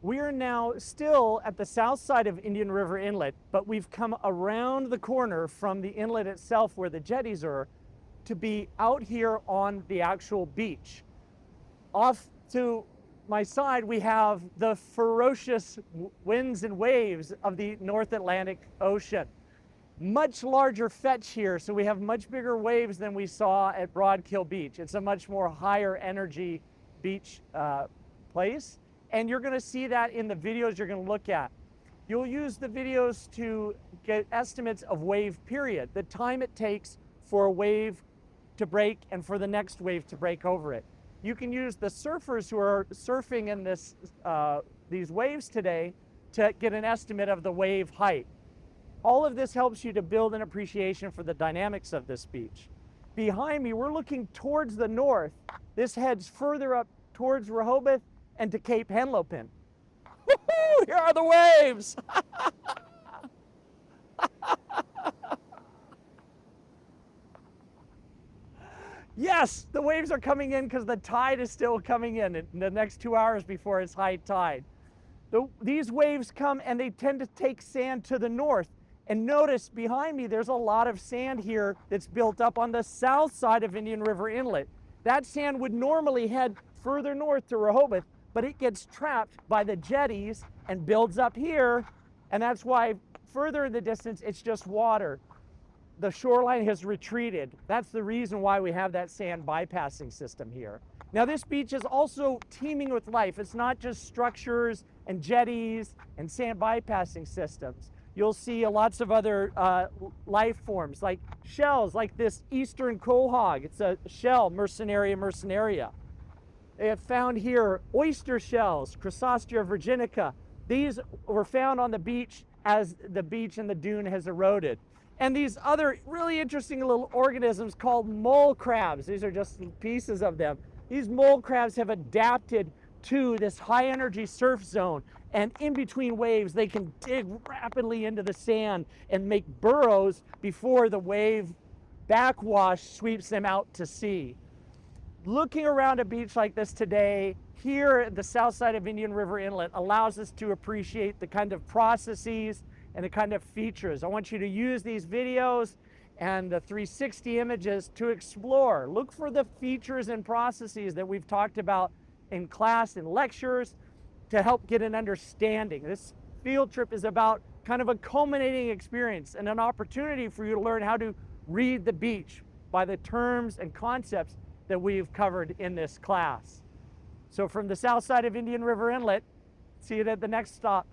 We are now still at the south side of Indian River Inlet, but we've come around the corner from the inlet itself where the jetties are to be out here on the actual beach. Off to my side, we have the ferocious winds and waves of the North Atlantic Ocean. Much larger fetch here, so we have much bigger waves than we saw at Broadkill Beach. It's a much more higher energy beach place. And you're gonna see that in the videos you're gonna look at. You'll use the videos to get estimates of wave period, the time it takes for a wave to break and for the next wave to break over it. You can use the surfers who are surfing in these waves today to get an estimate of the wave height. All of this helps you to build an appreciation for the dynamics of this beach. Behind me, we're looking towards the north. This heads further up towards Rehoboth and to Cape Henlopen. Woo-hoo! Here are the waves! Yes, the waves are coming in because the tide is still coming in the next 2 hours before it's high tide. These waves come and they tend to take sand to the north. And notice behind me, there's a lot of sand here that's built up on the south side of Indian River Inlet. That sand would normally head further north to Rehoboth, but it gets trapped by the jetties and builds up here. And that's why further in the distance, it's just water. The shoreline has retreated. That's the reason why we have that sand bypassing system here. Now this beach is also teeming with life. It's not just structures and jetties and sand bypassing systems. You'll see lots of other life forms like shells, like this eastern quahog. It's a shell, Mercenaria mercenaria. They have found here oyster shells, Chrysostea virginica. These were found on the beach as the beach and the dune has eroded. And these other really interesting little organisms called mole crabs. These are just pieces of them. These mole crabs have adapted to this high energy surf zone, and in between waves they can dig rapidly into the sand and make burrows before the wave backwash sweeps them out to sea. Looking around a beach like this today, here at the south side of Indian River Inlet, allows us to appreciate the kind of processes and the kind of features. I want you to use these videos and the 360 images to explore. Look for the features and processes that we've talked about in class and lectures to help get an understanding. This field trip is about kind of a culminating experience and an opportunity for you to learn how to read the beach by the terms and concepts that we've covered in this class. So from the south side of Indian River Inlet, see you at the next stop.